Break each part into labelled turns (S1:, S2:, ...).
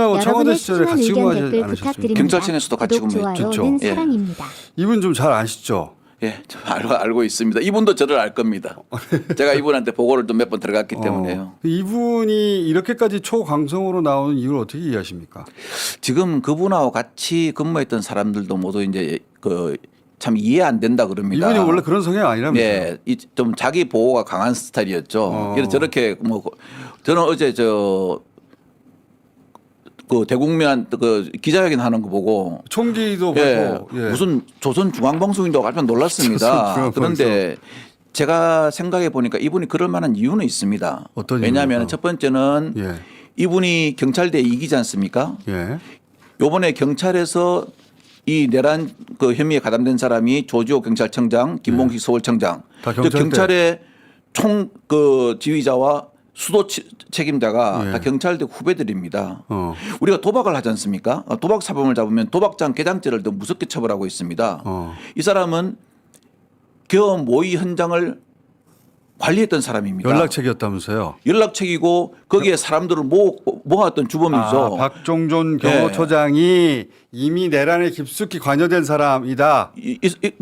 S1: 청와대
S2: 여러분의
S1: 시절에
S2: 소중한
S1: 같이
S2: 의견
S1: 근무하지
S2: 댓글
S1: 않으셨습니까?
S2: 부탁드립니다.
S3: 경찰청에서도 같이
S2: 구독,
S3: 근무했죠.
S2: 좋아요는
S3: 예.
S2: 사랑입니다.
S1: 이분 좀 잘 아시죠?
S3: 예, 저 알고 있습니다. 이분도 저를 알 겁니다. 제가 이분한테 보고를 또 몇 번 들어갔기 때문에요.
S1: 이분이 이렇게까지 초강성으로 나오는 이유를 어떻게 이해하십니까?
S3: 지금 그분하고 같이 근무했던 사람들도 모두 이제 그 참 이해 안 된다 그럽니다.
S1: 이분이 원래 그런 성향 아니라면서요?
S3: 네, 좀 자기 보호가 강한 스타일이었죠. 그래서 저렇게 뭐 저는 어제 그 대국민 그 기자회견 하는 거 보고
S1: 총기도
S3: 예,
S1: 보고 예.
S3: 무슨 조선중앙방송인도 깜짝 놀랐습니다.
S1: 조선중앙방송.
S3: 그런데 제가 생각해 보니까 이분이 그럴 만한 이유는 있습니다.
S1: 어떤
S3: 왜냐하면
S1: 이유입니까?
S3: 첫 번째는
S1: 예.
S3: 이분이 경찰대 이기지 않습니까?
S1: 예.
S3: 요번에 경찰에서 이 내란 그 혐의에 가담된 사람이 조지호 경찰청장, 김봉식 서울청장,
S1: 다
S3: 저
S1: 경찰대.
S3: 경찰의 총 그 지휘자와 수도 책임자가
S1: 예.
S3: 다 경찰대 후배들입니다.
S1: 어.
S3: 우리가 도박을 하지 않습니까? 도박 사범을 잡으면 도박장 개장죄를 더 무섭게 처벌하고 있습니다. 이 사람은 계엄 모의 현장을 관리했던 사람입니다.
S1: 연락책이었다면서요?
S3: 연락책이고 거기에 사람들을 모았던 주범이죠.
S1: 박종존 경호처장이 이미 내란에 깊숙이 관여된 사람이다.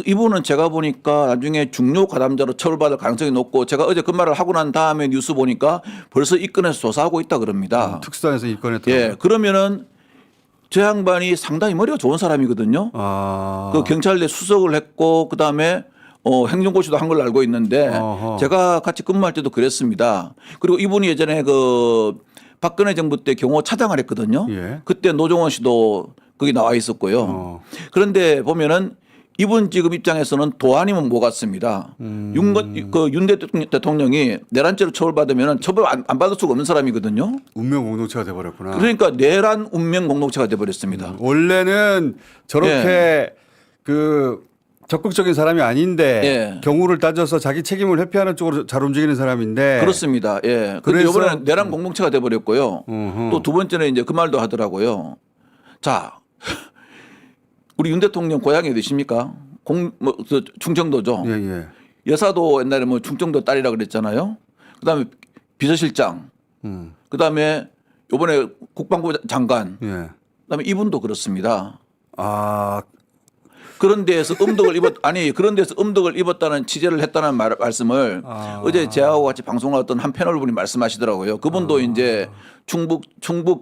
S3: 이분은 제가 보니까 나중에 중요 가담자로 처벌받을 가능성이 높고 제가 어제 그 말을 하고 난 다음에 뉴스 보니까 벌써 입건해서 조사하고 있다 그럽니다.
S1: 특수단에서 입건했다.
S3: 예, 그러면은 저 양반이 상당히 머리가 좋은 사람이거든요. 그 경찰대 수석을 했고 그 다음에 행정고시도 한 걸로 알고 있는데
S1: 어허.
S3: 제가 같이 근무할 때도 그랬습니다. 그리고 이분이 예전에 그 박근혜 정부 때 경호 차장을 했거든요.
S1: 예.
S3: 그때 노종원 씨도 거기 나와 있었고요. 그런데 보면은 이분 지금 입장에서는 도안이면 못 같습니다. 윤 대통령이 내란죄로 처벌받으면 처벌 안 받을 수가 없는 사람이거든요.
S1: 운명 공동체가 돼버렸구나.
S3: 그러니까 내란 운명 공동체가 돼버렸습니다.
S1: 원래는 저렇게 그 적극적인 사람이 아닌데
S3: 예.
S1: 경우를 따져서 자기 책임을 회피하는 쪽으로 잘 움직이는 사람인데
S3: 그렇습니다. 예. 그런데
S1: 그래서-
S3: 이번에는 내란 공동체가 돼버렸고요.
S1: 어허.
S3: 또 두 번째는 이제 그 말도 하더라고요. 자, 우리 윤 대통령 고향이 어디십니까? 충청도죠.
S1: 예, 예.
S3: 여사도 옛날에 뭐 충청도 딸이라 그랬잖아요. 그다음에 비서실장, 그다음에 이번에 국방부 장관,
S1: 예.
S3: 그다음에 이분도 그렇습니다.
S1: 아,
S3: 그런 데에서 그런 데서 음덕을 입었다는 취재를 했다는 말씀을 어제 제하고 같이 방송을 했던 한 패널 분이 말씀하시더라고요. 그분도 이제 충북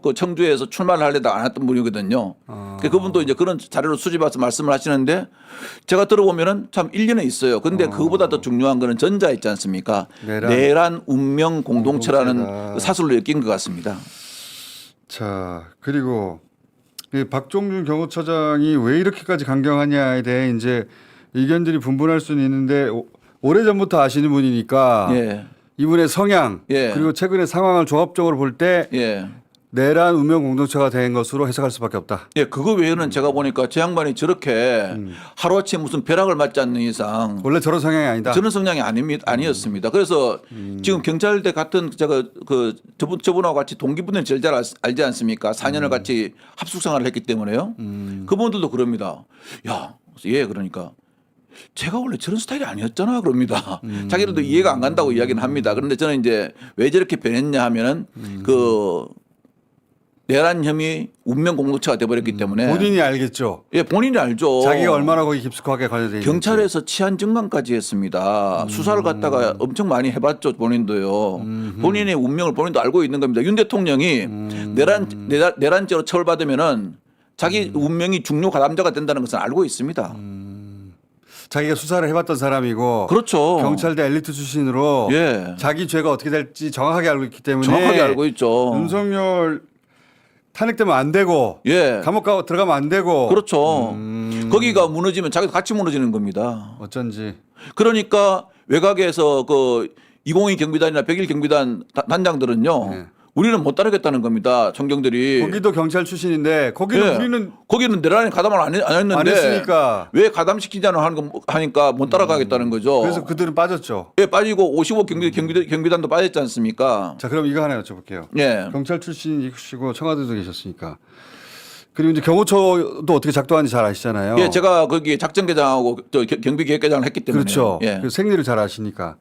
S3: 그 청주에서 출마를 하려다 안 했던 분이거든요. 그분도 이제 그런 자료를 수집해서 말씀을 하시는데 제가 들어보면은 참 일리는 있어요. 근데 그거보다 더 중요한 거는 전자 있지 않습니까? 내란 운명 공동체라는
S1: 공동체다.
S3: 그 사슬로 엮인 것 같습니다.
S1: 자 그리고 이 박종준 경호처장이 왜 이렇게까지 강경하냐에 대해 이제 의견들이 분분할 수는 있는데 오래전부터 아시는 분이니까
S3: 예.
S1: 이분의 성향
S3: 예.
S1: 그리고 최근의 상황을 종합적으로 볼 때
S3: 예.
S1: 내란 운명 공동체가 된 것으로 해석할 수밖에 없다.
S3: 예, 그거 외에는 제가 보니까 저 양반이 저렇게 하루아침에 무슨 벼락을 맞지 않는 이상
S1: 원래 저런 성향이 아니다.
S3: 저런 성향이 아니었습니다. 그래서 지금 경찰대 같은 제가 그 저분하고 같이 동기분들 제일 잘 알지 않습니까? 4년을 같이 합숙생활을 했기 때문에요. 그분들도 그럽니다. 야, 예, 그러니까 제가 원래 저런 스타일이 아니었잖아 그럽니다. 자기들도 이해가 안 간다고 이야기는 합니다. 그런데 저는 이제 왜 저렇게 변했냐 하면은 그 내란 혐의 운명 공동체가 돼버렸기 때문에
S1: 본인이 알겠죠.
S3: 예, 본인이 알죠.
S1: 자기가 얼마나 거기 깊숙하게 관여돼 있는지.
S3: 경찰에서 치안 증강까지 했습니다. 수사를 갖다가 엄청 많이 해봤죠, 본인도요. 본인의 운명을 본인도 알고 있는 겁니다. 윤 대통령이 내란죄로 처벌받으면은 자기 운명이 중요 가담자가 된다는 것은 알고 있습니다.
S1: 자기가 수사를 해봤던 사람이고
S3: 그렇죠.
S1: 경찰대 엘리트 출신으로
S3: 예.
S1: 자기 죄가 어떻게 될지 정확하게 알고 있기 때문에
S3: 정확하게 알고 있죠.
S1: 윤석열 탄핵되면 안 되고
S3: 예.
S1: 감옥 들어가면 안 되고
S3: 그렇죠. 거기가 무너지면 자기도 같이 무너지는 겁니다.
S1: 어쩐지
S3: 그러니까 외곽에서 그 202 경비단이나 101 경비단 단장들은요.
S1: 네.
S3: 우리는 못 따르겠다는 겁니다. 총경들이.
S1: 거기도 경찰 출신인데 거기는
S3: 예.
S1: 우리는
S3: 거기는 내란에 가담을 안 했는데
S1: 안 했으니까
S3: 왜 가담시키자는 하니까 못 따라가겠다는 거죠.
S1: 그래서 그들은 빠졌죠.
S3: 예, 빠지고 55 경비단도 빠졌지 않습니까?
S1: 자 그럼 이거 하나 여쭤볼게요.
S3: 예.
S1: 경찰 출신이시고 청와대도 계셨으니까 그리고 이제 경호처도 어떻게 작동하는지 잘 아시잖아요.
S3: 예, 제가 거기 작전계장하고 경비계획계장을 했기 때문에.
S1: 그렇죠.
S3: 예.
S1: 그 생리를 잘 아시니까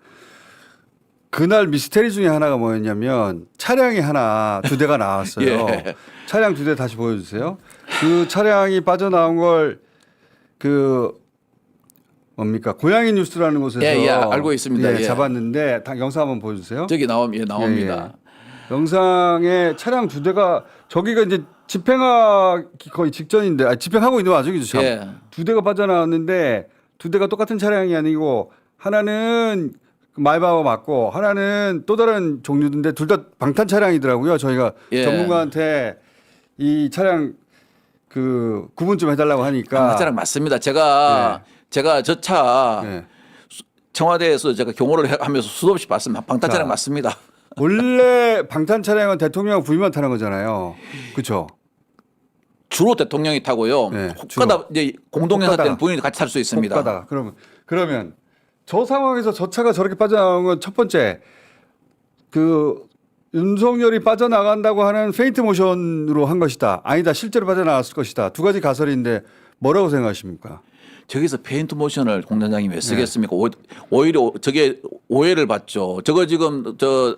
S1: 그날 미스테리 중에 하나가 뭐였냐면 차량이 하나 2대가 나왔어요.
S3: 예.
S1: 차량 2대 다시 보여주세요. 그 차량이 빠져나온 걸 그 뭡니까 고양이 뉴스라는 곳에서
S3: 예, 알고 있습니다. 예.
S1: 잡았는데 영상 한번 보여주세요.
S3: 저기 나옵니다.
S1: 영상에 차량 2대가 저기가 이제 집행하기 거의 직전인데 집행하고 있는 와중이죠. 참.
S3: 예.
S1: 2대가 빠져나왔는데 2대가 똑같은 차량이 아니고 하나는 마이바흐 맞고 하나는 또 다른 종류인데 둘 다 방탄 차량이더라고요. 저희가
S3: 예.
S1: 전문가한테 이 차량 그 구분 좀 해달라고 하니까
S3: 차량 맞습니다. 제가 저 차
S1: 예.
S3: 청와대에서 제가 경호를 하면서 수도 없이 봤습니다. 방탄 차량
S1: 자.
S3: 맞습니다.
S1: 원래 방탄 차량은 대통령 부인만 타는 거잖아요. 그렇죠?
S3: 주로 대통령이 타고요.
S1: 네,
S3: 혹가다 이제 공동회사
S1: 혹가다.
S3: 때는 부인이 같이 탈 수 있습니다.
S1: 가다. 그러면 저 상황에서 저 차가 저렇게 빠져나온 건 첫 번째 그 윤석열이 빠져나간다고 하는 페인트 모션으로 한 것이다. 아니다. 실제로 빠져나갔을 것이다. 2가지 가설인데 뭐라고 생각하십니까?
S3: 저기서 페인트 모션을 공단장이 왜 쓰겠습니까? 오히려 저게 오해를 받죠. 저거 지금 저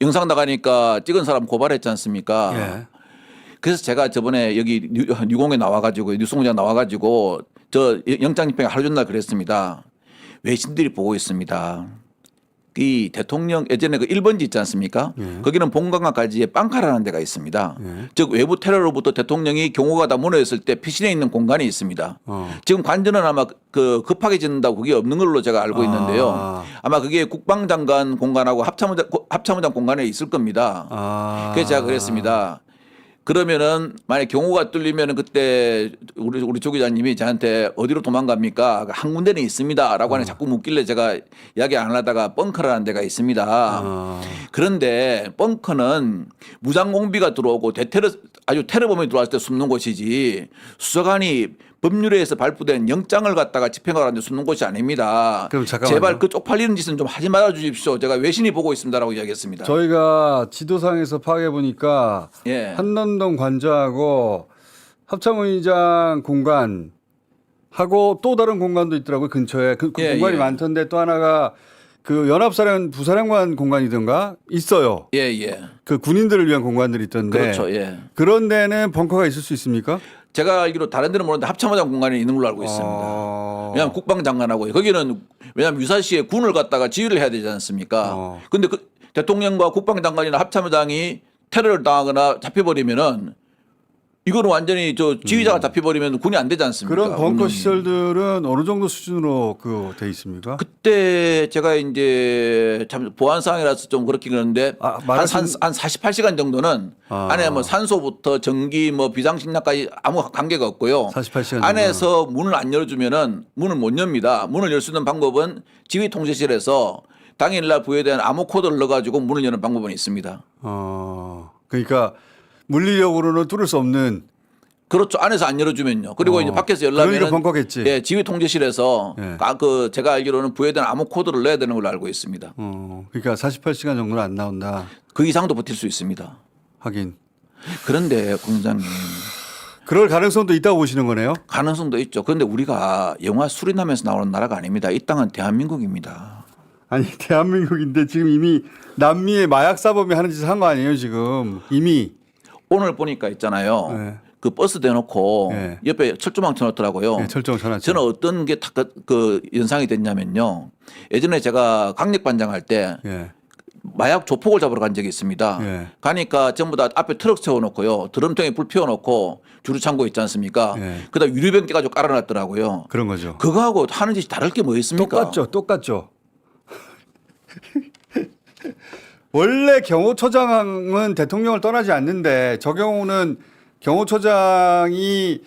S3: 영상 나가니까 찍은 사람 고발했지 않습니까?
S1: 예.
S3: 그래서 제가 저번에 여기 뉴공에 나와가지고 뉴스공장 나와가지고 저 영장 집행 하루 전날 그랬습니다. 외신들이 보고 있습니다. 이 대통령 예전에 그 1번지 있지 않습니까? 거기는 본관까지의 빵카라는 데가 있습니다. 즉 외부 테러로부터 대통령이 경호가 다 무너졌을 때 피신해 있는 공간이 있습니다. 지금 관전은 아마 그 급하게 짓는다고 그게 없는 걸로 제가 알고 있는데요. 아마 그게 국방장관 공간하고 합참의장 공간에 있을 겁니다. 그래서 제가 그랬습니다. 그러면은 만약 경호가 뚫리면은 그때 우리 조 기자님이 저한테 어디로 도망갑니까? 한 군데는 있습니다라고 하는 자꾸 묻길래 제가 이야기 안 하다가 벙커라는 데가 있습니다. 그런데 벙커는 무장공비가 들어오고 아주 테러범이 들어왔을 때 숨는 곳이지 수사관이 법률에서 발부된 영장을 갖다가 집행하라는 데 숨는 곳이 아닙니다.
S1: 그럼 잠깐만요.
S3: 제발 그 쪽팔리는 짓은 좀 하지 말아 주십시오. 제가 외신이 보고 있습니다라고 이야기했습니다.
S1: 저희가 지도상에서 파악해 보니까
S3: 예.
S1: 한남동 관저하고 합참의장 공간 하고 또 다른 공간도 있더라고요. 근처에 그
S3: 예,
S1: 공간이
S3: 예.
S1: 많던데 또 하나가 그 연합사령 부사령관 공간이든가 있어요.
S3: 예, 예.
S1: 그 군인들을 위한 공간들이 있던데
S3: 그렇죠. 예.
S1: 그런 데는 벙커가 있을 수 있습니까?
S3: 제가 알기로 다른 데는 모르는데 합참의장 공간에 있는 걸로 알고 있습니다. 왜냐하면 국방장관하고 거기는 왜냐하면 유사시에 군을 갖다가 지휘를 해야 되지 않습니까? 근데 그 대통령과 국방장관이나 합참의장이 테러를 당하거나 잡혀버리면은 이거는 완전히 저 지휘자가 잡혀버리면 군이 안 되지 않습니까?
S1: 그런 벙커
S3: 운영이.
S1: 시설들은 어느 정도 수준으로 그 돼 있습니까?
S3: 그때 제가 이제 참 보안 상황이라서 좀 그렇긴 그런데
S1: 아,
S3: 한 48시간 정도는 안에 뭐 산소부터 전기 뭐 비상식량까지 아무 관계가 없고요.
S1: 48시간
S3: 안에서 문을 안 열어주면은 문을 못 엽니다. 문을 열 수 있는 방법은 지휘 통제실에서 당일날 부여된 암호 코드를 넣어가지고 문을 여는 방법은 있습니다.
S1: 그러니까 물리력으로는 뚫을 수 없는.
S3: 그렇죠. 안에서 안 열어주면요. 그리고 이제 밖에서
S1: 그러니까
S3: 열려면
S1: 벙커겠지.
S3: 예, 지휘 통제실에서
S1: 예.
S3: 그 제가 알기로는 부여된 암호 코드를 넣어야 되는 걸로 알고 있습니다.
S1: 그러니까 48시간 정도는 안 나온다.
S3: 그 이상도 버틸 수 있습니다.
S1: 하긴.
S3: 그런데 공장님
S1: 그럴 가능성도 있다고 보시는 거네요.
S3: 가능성도 있죠. 그런데 우리가 영화 수리남에서 나오는 나라가 아닙니다. 이 땅은 대한민국입니다.
S1: 아니 대한민국인데 지금 이미 남미의 마약 사범이 하는 짓을 한 거 아니에요 지금 이미.
S3: 오늘 보니까 있잖아요.
S1: 네.
S3: 그 버스 대놓고
S1: 네.
S3: 옆에 철조망 쳐놓더라고요.
S1: 네, 철저히 전화죠.
S3: 저는 어떤 게 그 연상이 됐냐면요. 예전에 제가 강력반장할 때
S1: 예.
S3: 마약 조폭을 잡으러 간 적이 있습니다.
S1: 예.
S3: 가니까 전부 다 앞에 트럭 세워놓고요. 드럼통에 불 피워놓고 주류창고 있지 않습니까?
S1: 예.
S3: 그다음 유리병 깨가지고 깔아놨더라고요.
S1: 그런 거죠.
S3: 그거하고 하는 짓이 다를 게 뭐 있습니까?
S1: 똑같죠. 원래 경호처장은 대통령을 떠나지 않는데 저 경우는 경호처장이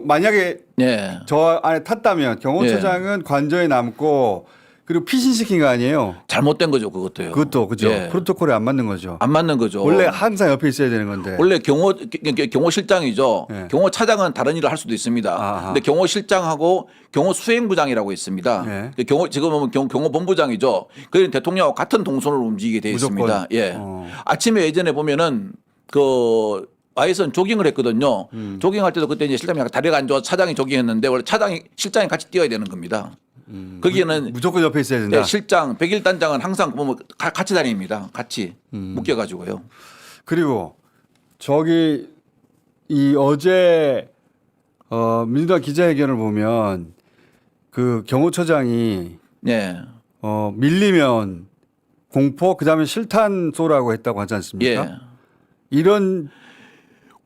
S1: 만약에
S3: 네.
S1: 저 안에 탔다면 경호처장은 관저에 남고 그리고 피신시킨 거 아니에요.
S3: 잘못된 거죠, 그것도요.
S1: 그것도 그죠.
S3: 예.
S1: 프로토콜에 안 맞는 거죠.
S3: 안 맞는 거죠.
S1: 원래 항상 옆에 있어야 되는 건데.
S3: 원래 경호실장이죠.
S1: 예.
S3: 경호차장은 다른 일을 할 수도 있습니다.
S1: 아하.
S3: 근데 경호실장하고 경호수행부장이라고 있습니다.
S1: 예.
S3: 지금 보면 경호본부장이죠. 그는 대통령하고 같은 동선으로 움직이게 되어
S1: 무조건.
S3: 있습니다. 예. 아침에 예전에 보면은 그 와이선 조깅을 했거든요. 조깅할 때도 그때 이제 실장이 다리가 안 좋아서 차장이 조깅했는데 원래 실장이 같이 뛰어야 되는 겁니다. 거기에는
S1: 무조건 옆에 있어야 된다.
S3: 네, 실장, 백일단장은 항상 보면 같이 다닙니다. 같이 묶여가지고요.
S1: 그리고 저기 이 어제 민주당 기자회견을 보면 그 경호처장이
S3: 네.
S1: 밀리면 공포 그다음에 실탄 쏘라고 했다고 하지 않습니까?
S3: 예.
S1: 이런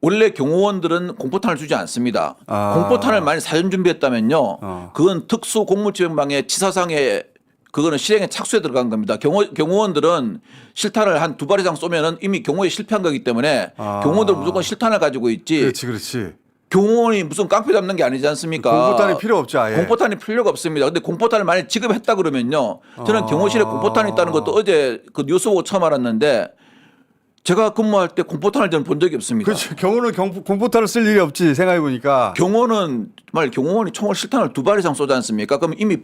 S3: 원래 경호원들은 공포탄을 주지 않습니다. 공포탄을 많이 사전 준비했다면요. 그건 특수 공무집행방해 치사상에 그거는 실행에 착수에 들어간 겁니다. 경호원들은 실탄을 한 2발 이상 쏘면은 이미 경호에 실패한 거기 때문에 경호원들은 무조건 실탄을 가지고 있지.
S1: 그렇지.
S3: 경호원이 무슨 깡패 잡는 게 아니지 않습니까?
S1: 공포탄이 필요 없죠, 아예.
S3: 공포탄이 필요가 없습니다. 근데 공포탄을 만약 지급했다 그러면요. 저는 경호실에 공포탄이 있다는 것도 어제 그 뉴스 보고 처음 알았는데 제가 근무할 때 공포탄을 저는 본 적이 없습니다.
S1: 그렇죠. 경호는 공포탄을 쓸 일이 없지 생각해 보니까.
S3: 경호는 정말 경호원이 총을 실탄을 2발 이상 쏘지 않습니까? 그럼 이미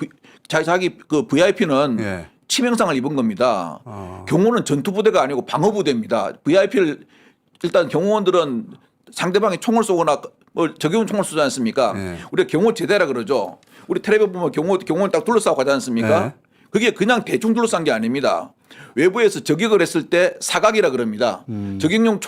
S3: 자기 그 VIP는
S1: 예.
S3: 치명상을 입은 겁니다. 경호는 전투부대가 아니고 방어부대입니다. VIP를 일단 경호원들은 상대방이 총을 쏘거나 뭐 적용 총을 쏘지 않습니까?
S1: 예.
S3: 우리가 경호 제대라 그러죠. 우리 텔레비전 보면 경호원 딱 둘러싸고 가지 않습니까?
S1: 예.
S3: 그게 그냥 대충 둘러싼 게 아닙니다. 외부에서 저격을 했을 때 사각이라 그럽니다. 저격용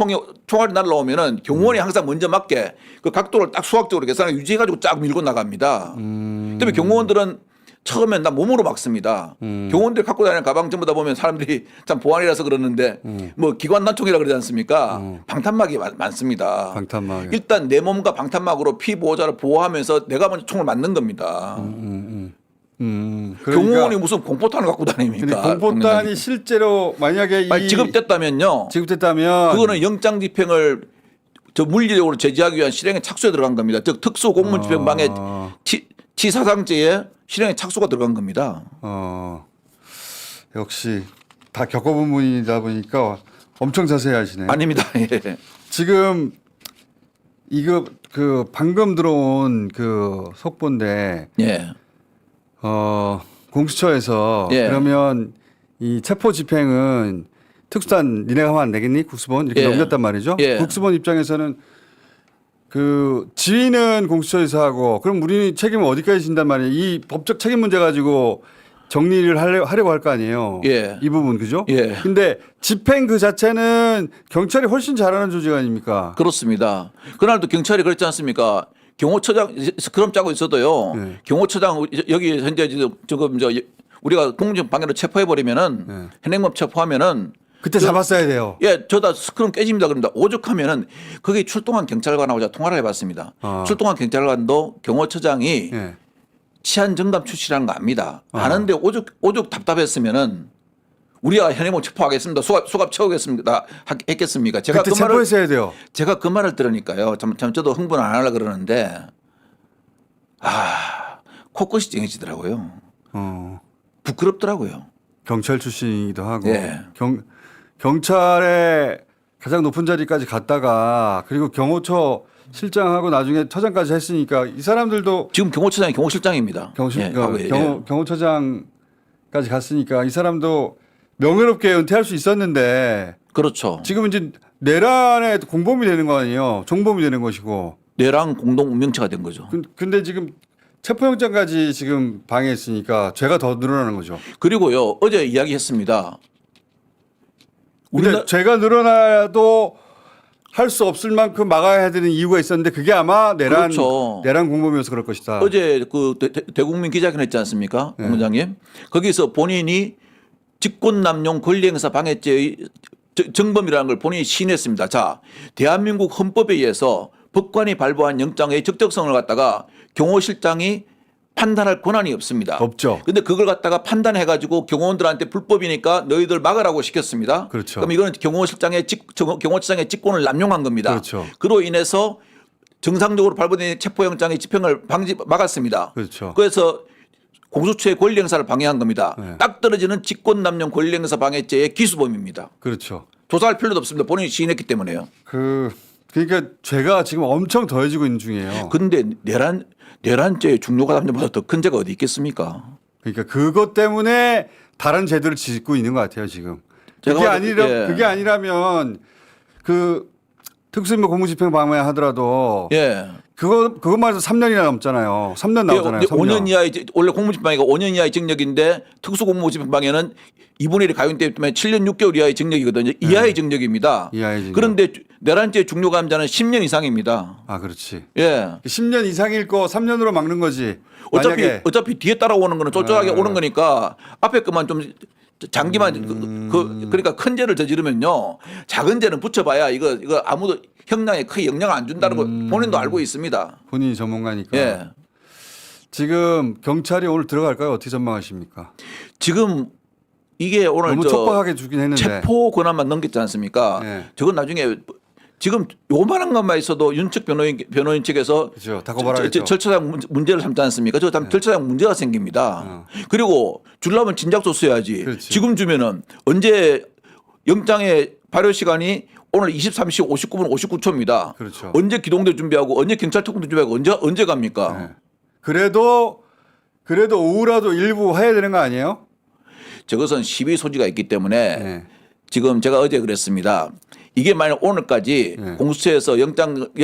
S3: 총알이 날라오면은 경호원이 항상 먼저 맞게 그 각도를 딱 수학적으로 계산해 유지해가지고 쫙 밀고 나갑니다. 그다음에 경호원들은 처음엔 다 몸으로 막습니다. 경호원들이 갖고 다니는 가방 전부 다 보면 사람들이 참 보안이라서 그러는데 뭐 기관단총이라 그러지 않습니까? 방탄막이 많습니다.
S1: 방탄막.
S3: 일단 내 몸과 방탄막으로 피보호자를 보호하면서 내가 먼저 총을 맞는 겁니다.
S1: 그러니까
S3: 경호원이 무슨 공포탄을 갖고 다닙니까?
S1: 근데 공포탄이 실제로 만약에
S3: 지급됐다면요.
S1: 지급됐다면
S3: 그거는 영장 집행을 저 물리적으로 제지하기 위한 실행에 착수에 들어간 겁니다. 즉 특수 공무원 집행방해 치사상죄에 실행에 착수가 들어간 겁니다.
S1: 역시 다 겪어본 분이다 보니까 엄청 자세히 하시네요.
S3: 아닙니다. 예.
S1: 지금 이거 그 방금 들어온 그 속보인데
S3: 예.
S1: 공수처에서
S3: 예.
S1: 그러면 이 체포 집행은 특수단 니네가 하면 안 되겠니? 국수본 이렇게
S3: 예.
S1: 넘겼단 말이죠.
S3: 예.
S1: 국수본 입장에서는 그 지휘는 공수처에서 하고 그럼 우리 책임은 어디까지 진단 말이에요. 이 법적 책임 문제 가지고 정리를 하려고 할 거 아니에요.
S3: 예.
S1: 이 부분 그죠?
S3: 예.
S1: 근데 집행 그 자체는 경찰이 훨씬 잘하는 조직 아닙니까?
S3: 그렇습니다. 그날도 경찰이 그랬지 않습니까? 경호처장 스크럼 짜고 있어도요.
S1: 네.
S3: 경호처장 여기 현재 지금 우리가 공무집 방해로 체포해 버리면은
S1: 네.
S3: 현행범 체포하면은
S1: 그때 잡았어야 돼요.
S3: 예, 저다 스크럼 깨집니다. 그럽니다. 오죽하면은 거기 출동한 경찰관하고 제가 통화를 해봤습니다. 출동한 경찰관도 경호처장이
S1: 예.
S3: 치안 정감 출신이라는 거 압니다. 아는데 오죽 답답했으면은 우리가 현행범 체포하겠습니다. 수갑 채우겠습니다. 했겠습니까? 제가
S1: 그때 체포했어야 돼요.
S3: 제가 그 말을 들으니까요. 참 저도 흥분 안 하려고 그러는데 코끝이 찡해지더라고요. 부끄럽더라고요.
S1: 경찰 출신이기도 하고
S3: 예.
S1: 경찰의 가장 높은 자리까지 갔다가 그리고 경호처 실장하고 나중에 처장까지 했으니까 이 사람들도
S3: 지금 경호처장이 경호실장입니다.
S1: 경호처장까지 갔으니까 이 사람도 명예롭게 은퇴할 수 있었는데
S3: 그렇죠.
S1: 지금 이제 내란의 공범이 되는 거 아니에요. 종범이 되는 것이고.
S3: 뇌랑 공동 운명체가 된 거죠.
S1: 근데 지금 체포영장까지 지금 방해했으니까 죄가 더 늘어나는 거죠.
S3: 그리고요 어제 이야기했습니다.
S1: 근데 죄가 늘어나도 할 수 없을 만큼 막아야 되는 이유가 있었는데 그게 아마
S3: 그렇죠.
S1: 내란 공범이어서 그럴 것이다.
S3: 어제 그 대국민 기자회견 했지 않습니까,
S1: 네.
S3: 본부장님? 거기서 본인이 직권남용 권리행사 방해죄의 정범이라는 걸 본인이 시인했습니다. 자, 대한민국 헌법에 의해서 법관이 발부한 영장의 적적성을 갖다가 경호실장이 판단할 권한이 없습니다.
S1: 없죠.
S3: 근데 그걸 갖다가 판단해가지고 경호원들한테 불법이니까 너희들 막으라고 시켰습니다.
S1: 그렇죠.
S3: 그럼 이거는 경호처장의 직권을 남용한 겁니다.
S1: 그렇죠.
S3: 그로 인해서 정상적으로 발부된 체포영장의 집행을 막았습니다.
S1: 그렇죠.
S3: 그래서 공수처의 권리행사를 방해한 겁니다.
S1: 네.
S3: 딱 떨어지는 직권남용 권리행사 방해죄의 기수범입니다.
S1: 그렇죠.
S3: 조사할 필요도 없습니다. 본인이 시인했기 때문에요.
S1: 그러니까 죄가 지금 엄청 더해지고 있는 중이에요.
S3: 근데 내란죄의 중요가 담보다 더 큰 죄가 어디 있겠습니까?
S1: 그러니까 그것 때문에 다른 죄들을 짓고 있는 것 같아요 지금.
S3: 제가
S1: 그게 아니라면 그 특수임무 공무집행 방해 하더라도
S3: 예.
S1: 그것만 해서 3년이나 남잖아요. 3년 나오잖아요.
S3: 5년 이하의 원래 공무집행방해가 5년 이하의 징역인데 특수공무집행방해는 2분의 1이 가용되기 때문에 7년 6개월 이하의 징역이거든요. 이하의 징역입니다.
S1: 이하의 징역. 그런데
S3: 그런데 내란죄 중요감자는 10년 이상입니다.
S1: 아, 그렇지.
S3: 예.
S1: 10년 이상일 거 3년으로 막는 거지.
S3: 어차피 뒤에 따라오는 거는 쫄쫄하게 오는 거니까 앞에 것만 좀 장기만 그러니까 큰 죄를 저지르면요 작은 죄는 붙여봐야 이거 아무도 형량에 크게 영향을 안 준다는 걸 본인도 알고 있습니다.
S1: 본인이 전문가니까.
S3: 예.
S1: 지금 경찰이 오늘 들어갈까요? 어떻게 전망하십니까?
S3: 지금 이게 오늘
S1: 너무 촉박하게 주긴 했는데.
S3: 체포 권한만 넘겼지 않습니까?
S1: 예.
S3: 저건 나중에 지금 요만한 것만 있어도 윤측 변호인 측에서
S1: 그렇죠. 다 고발하겠죠.
S3: 절차상 문제를 삼지 않습니까? 저 다음 절차상 문제가 생깁니다. 그리고 주려면 진작도 써야지.
S1: 그렇지.
S3: 지금 주면은 언제 영장의 발효 시간이 오늘 23시 59분 59초입니다.
S1: 그렇죠.
S3: 언제 기동대 준비하고 언제 경찰 특공대 준비하고 언제 갑니까?
S1: 네. 그래도 오후라도 일부 해야 되는 거 아니에요?
S3: 저것은 시비 소지가 있기 때문에
S1: 네.
S3: 지금 제가 어제 그랬습니다. 이게 만약 오늘까지
S1: 네.
S3: 공수처에서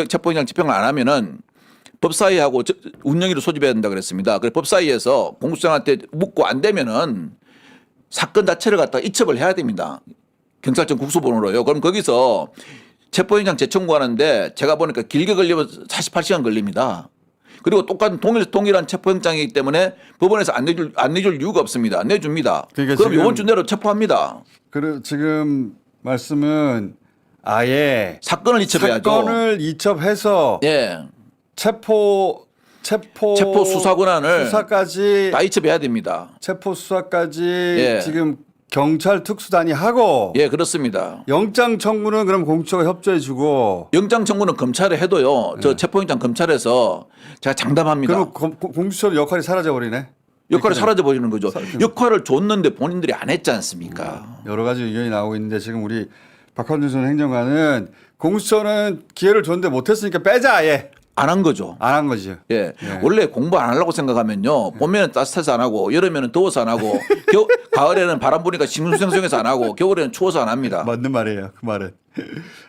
S3: 체포영장 집행을 안 하면은 법사위하고 운영위로 소집해야 된다 그랬습니다. 그래서 법사위에서 공수처한테 묻고 안 되면은 사건 자체를 갖다 이첩을 해야 됩니다. 경찰청 국수본으로요. 그럼 거기서 체포영장 재청구하는데 제가 보니까 길게 걸리면 48시간 걸립니다. 그리고 똑같은 동일한 체포영장이기 때문에 법원에서 안 내줄 이유가 없습니다. 내줍니다.
S1: 그러니까
S3: 그럼
S1: 지금
S3: 이번 주 내로 체포합니다.
S1: 지금 말씀은 아예
S3: 사건을 이첩해야죠.
S1: 사건을 이첩해서
S3: 예.
S1: 체포
S3: 수사 권한을
S1: 수사까지
S3: 다 이첩해야 됩니다.
S1: 체포 수사까지
S3: 예.
S1: 지금 경찰 특수단이 하고
S3: 예, 그렇습니다.
S1: 영장 청구는 그럼 공수처가 협조해 주고
S3: 영장 청구는 검찰에 해도요. 저 체포영장 검찰에서 제가 장담합니다.
S1: 그럼 공수처 역할이 사라져 버리네.
S3: 역할이 사라져 버리는 거죠. 역할을 줬는데 본인들이 안 했지 않습니까?
S1: 여러 가지 의견이 나오고 있는데 지금 우리 박한준 전 행정관은 공수처는 기회를 줬는데 못했으니까 빼자 아예
S3: 안 한 거죠.
S1: 안 한 거지.
S3: 예. 원래 공부 안 하려고 생각하면요. 봄에는 따뜻해서 안 하고 여름에는 더워서 안 하고 가을에는 바람 부니까 싱숭생숭해서 안 하고 겨울에는 추워서 안 합니다.
S1: 맞는 말이에요. 그 말은.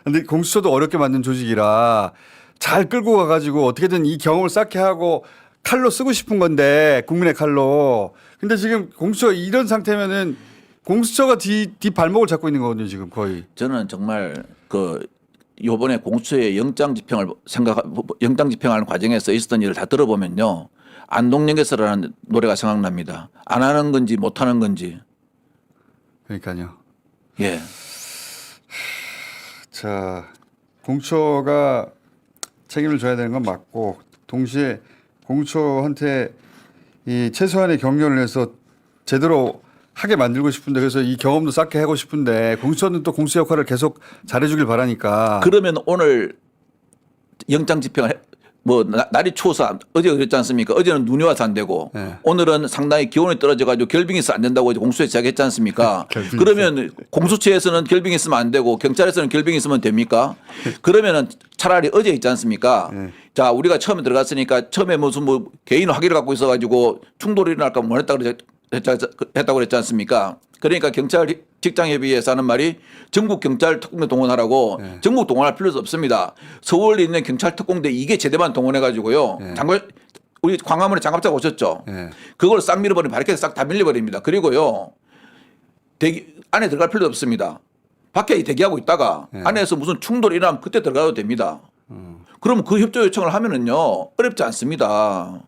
S1: 근데 공수처도 어렵게 만든 조직이라 잘 끌고 가가지고 어떻게든 이 경험을 쌓게 하고 칼로 쓰고 싶은 건데 국민의 칼로. 근데 지금 공수처 이런 상태면은 공수처가 발목을 잡고 있는 거거든요. 지금 거의.
S3: 저는 정말 요번에 공수처의 영장 집행하는 과정에서 있었던 일을 다 들어보면요. 안동역에서라는 노래가 생각납니다. 안 하는 건지 못 하는 건지.
S1: 그러니까요.
S3: 예.
S1: 자, 공수처가 책임을 져야 되는 건 맞고 동시에 공수처한테 이 최소한의 격려를 해서 제대로 하게 만들고 싶은데 그래서 이 경험도 쌓게 하고 싶은데 공수처는 또 공수 역할을 계속 잘해주길 바라니까.
S3: 그러면 오늘 영장 집행을 날이 추워서 어제 그랬지 않습니까? 어제는 눈이 와서 안 되고
S1: 네.
S3: 오늘은 상당히 기온이 떨어져가지고 결빙이 있어 안 된다고 공수처에 시작했지 않습니까?
S1: 결빙이
S3: 그러면 공수처에서는 결빙이 있으면 안 되고 경찰에서는 결빙이 있으면 됩니까? 그러면은 차라리 어제 있지 않습니까?
S1: 네.
S3: 자 우리가 처음에 들어갔으니까 처음에 무슨 개인 학위를 갖고 있어가지고 충돌이 일어날까 했다고 그랬지 않습니까? 그러니까 경찰 직장협의회에서 하는 말이 전국 경찰 특공대 동원하라고
S1: 네.
S3: 전국 동원할 필요도 없습니다. 서울에 있는 경찰 특공대 이게 제대만 동원해 가지고요.
S1: 네.
S3: 우리 광화문에 장갑차 오셨죠?
S1: 네.
S3: 그걸 싹 밀어버리면 바리케이드 싹 다 밀려버립니다. 그리고요. 안에 들어갈 필요도 없습니다. 밖에 대기하고 있다가
S1: 네.
S3: 안에서 무슨 충돌이 일어나면 그때 들어가도 됩니다. 그럼 그 협조 요청을 하면은요. 어렵지 않습니다.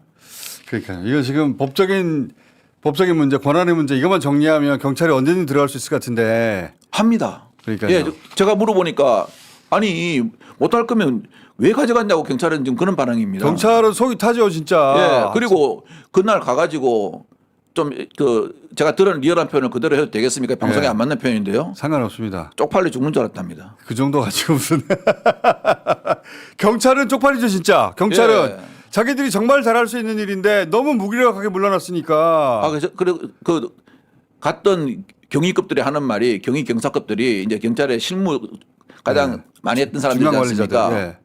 S1: 그러니까요. 이거 지금 법적인 문제, 권한의 문제 이것만 정리하면 경찰이 언제든 들어갈 수 있을 것 같은데.
S3: 합니다.
S1: 그러니까요.
S3: 예, 제가 물어보니까 아니 못할 거면 왜 가져갔냐고 경찰은 지금 그런 반응입니다.
S1: 경찰은 속이 타죠 진짜.
S3: 예, 그리고 그날 가가지고 좀 제가 들은 리얼한 표현을 그대로 해도 되겠습니까? 방송에
S1: 예.
S3: 안 맞는 표현인데요.
S1: 상관없습니다.
S3: 쪽팔려 죽는 줄 알았답니다.
S1: 그 정도 가지고 무슨 경찰은 쪽팔리죠 진짜. 경찰은
S3: 예.
S1: 자기들이 정말 잘할 수 있는 일인데 너무 무기력하게 물러났으니까.
S3: 그래서 갔던 경위급들이 하는 말이 경위경사급들이 이제 경찰의 실무 가장 많이 했던 사람들이지
S1: 중앙
S3: 않습니까?
S1: 관리자들. 예.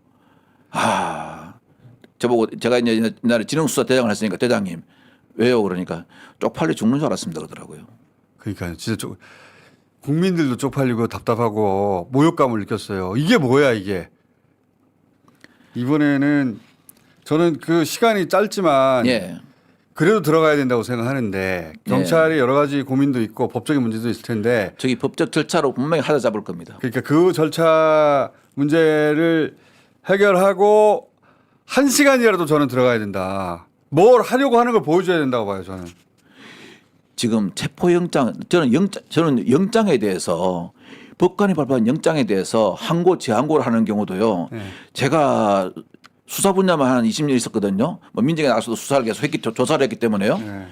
S3: 저보고 제가 이제 옛날에 진흥수사 대장을 했으니까 대장님 왜요? 그러니까 쪽팔려 죽는 줄 알았습니다 그러더라고요.
S1: 그러니까요. 진짜 국민들도 쪽팔리고 답답하고 모욕감을 느꼈어요. 이게 뭐야 이게. 이번에는 저는 그 시간이 짧지만
S3: 예.
S1: 그래도 들어가야 된다고 생각하는데 경찰이 여러 가지 고민도 있고 법적인 문제도 있을 텐데
S3: 저기 법적 절차로 분명히 하자 잡을 겁니다.
S1: 그러니까 그 절차 문제를 해결하고 1시간이라도 저는 들어가야 된다. 뭘 하려고 하는 걸 보여줘야 된다고 봐요, 저는.
S3: 지금 체포영장 저는 영장에 대해서 법관이 발표한 영장에 대해서 항고 재항고를 하는 경우도요.
S1: 네.
S3: 제가 수사 분야만 한 20년 있었거든요. 뭐 민정에 나가서도 수사를 계속 했기 조사를 했기 때문에요.
S1: 네.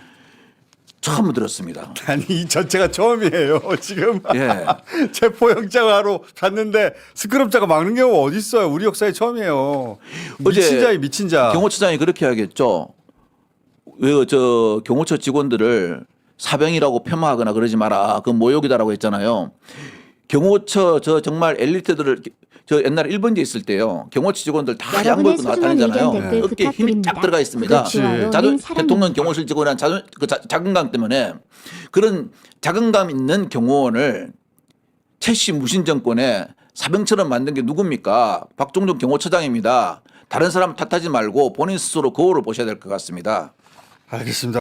S3: 처음 들었습니다.
S1: 아니 이 전체가 처음이에요. 지금
S3: 예.
S1: 체포영장하러 갔는데 스크럽자가 막는 경우가 어디 있어요? 우리 역사에 처음이에요.
S3: 어제
S1: 미친 자이 미친 자.
S3: 경호처장이 그렇게 하겠죠. 왜 저 경호처 직원들을 사병이라고 폄하하거나 그러지 마라. 그건 모욕이다라고 했잖아요. 경호처 저 정말 엘리트들을 저 옛날에 일본제 있을 때요. 경호처 직원들 다
S2: 여러분의
S3: 양보입고
S2: 소중한
S3: 나타내잖아요.
S2: 의견 댓글
S3: 어깨에 힘이 쫙
S2: 부탁드립니다.
S3: 들어가 있습니다.
S1: 그렇지.
S2: 구독, 좋아요,
S3: 대통령 경호실 직원한 자긍감 때문에 그런 자긍감 있는 경호원을 최씨 무신 정권에 사병처럼 만든 게 누굽니까? 박종준 경호처장입니다. 다른 사람 탓하지 말고 본인 스스로 거울을 보셔야 될 것 같습니다.
S1: 알겠습니다.